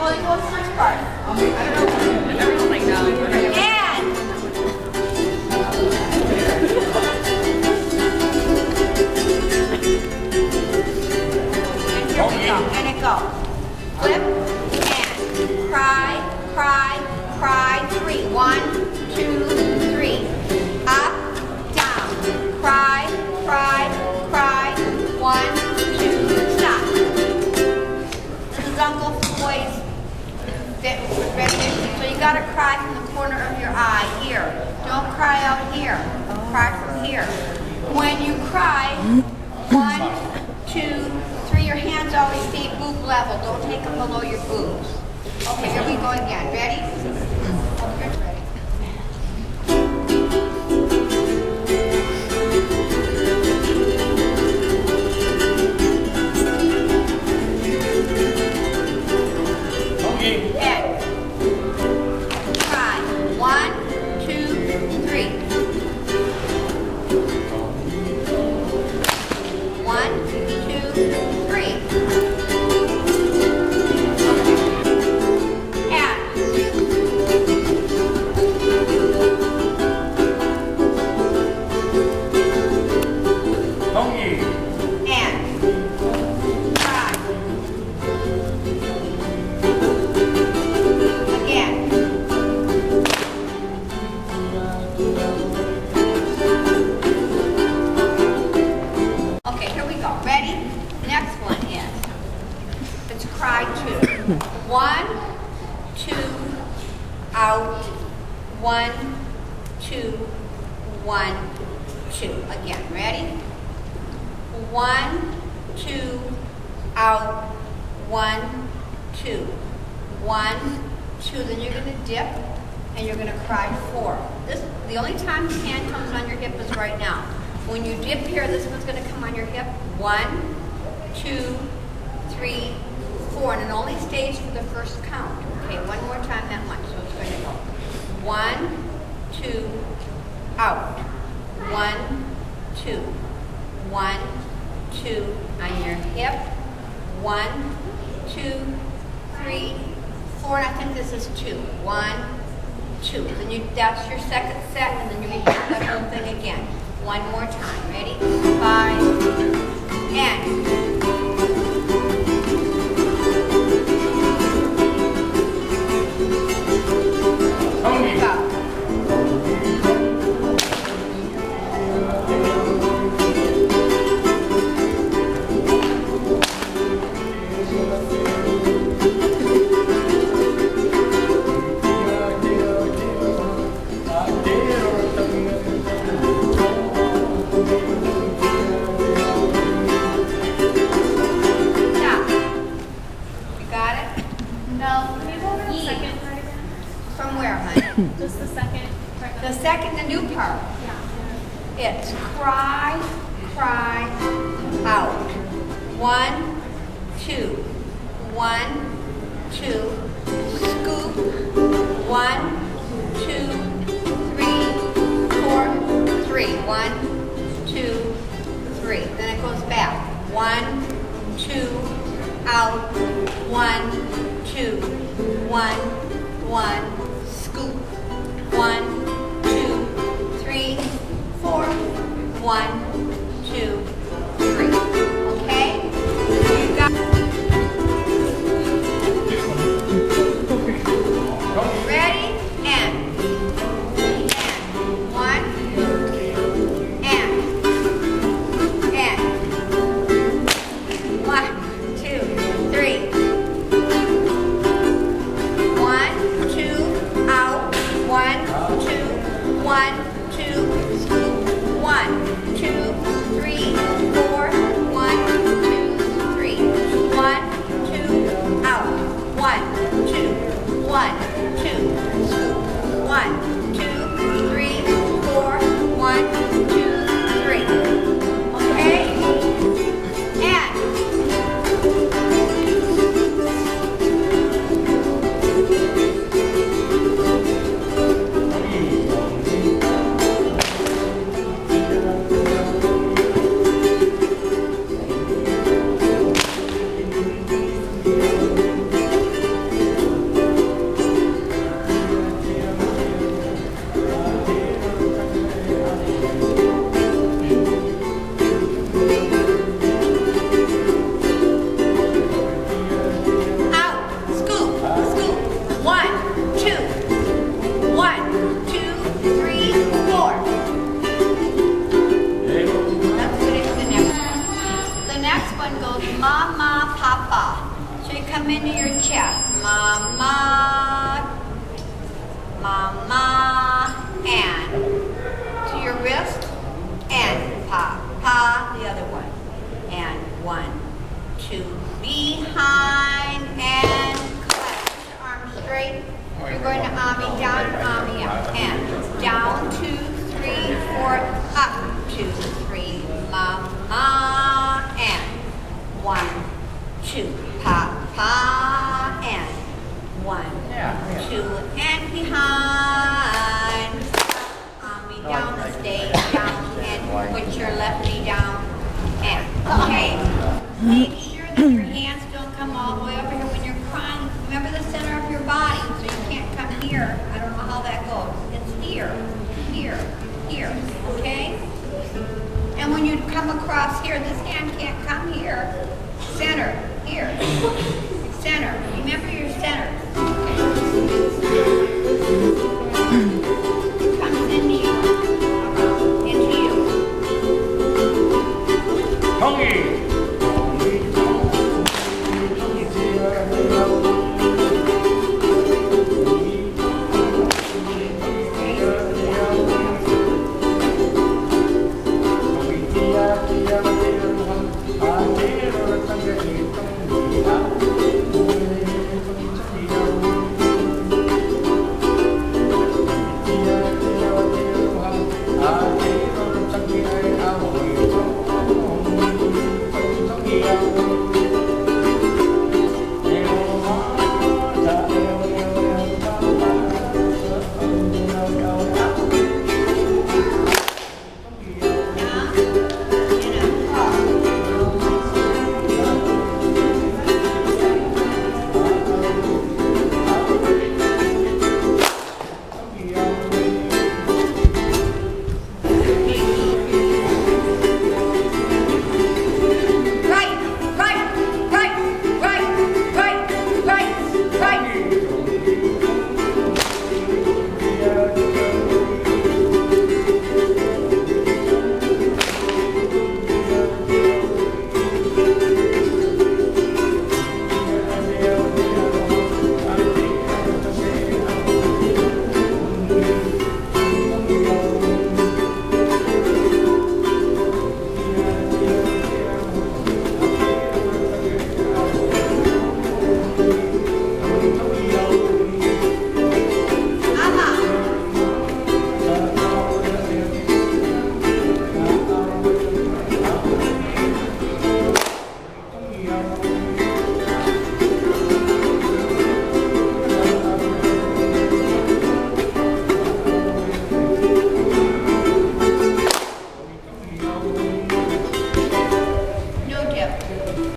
Well, it goes this part. Everyone's like, no. And here we go. And it goes. Flip and cry, cry, cry. 3. 1, 2, 3. Up, down. Cry, cry, cry. 1, 2, stop. This is Uncle Floyd's rendition. So you gotta cry from the corner of your eye here. Don't cry out here. Cry from here. When you cry, 1, 2, 3, your hands always stay boob level. Don't take them below your boobs. Okay, here we go again. Ready? Oh, here's ready. Head. Cry. 1, 2, 3. 1, 2, 3. Next one is, it's cry 2. 1, 2, out. 1, 2, 1, 2. Again, ready? 1, 2, out. 1, 2, 1, 2. Then you're going to dip and you're going to cry 4. The only time the hand comes on your hip is right now. When you dip here, this one's going to come on your hip. 1, 2, 3, 4, and it only stays for the first count. Okay, one more time that much. So it's going to go 1, 2, out. 1, 2, 1, 2 on your hip. 1, 2, 3, 4, and I think this is 2. 1, 2. Then that's your second set, and then you repeat that whole thing again. One more time. Ready? 5, and. From where, honey? Just the second. The second, the new part. Yeah. It's cry, cry, out. 1, 2, 1, 2, scoop. 1, 2, 3, 4, 3. 1, 2, 3. Then it goes back. 1, 2, out. 1, 2, 1, 1. Scoop. 1, 2, 3, 4. 1, 2, 3. Okay? You got ready? And 1 and 1, 2, 3. 1, 2, out. 1, 2, 1, 2, scoop. 1, 2. your chest. Mama, mama, and to your wrist, and pa, pa, the other one. And 1, 2, behind, and collect. Put your arms straight. You're going to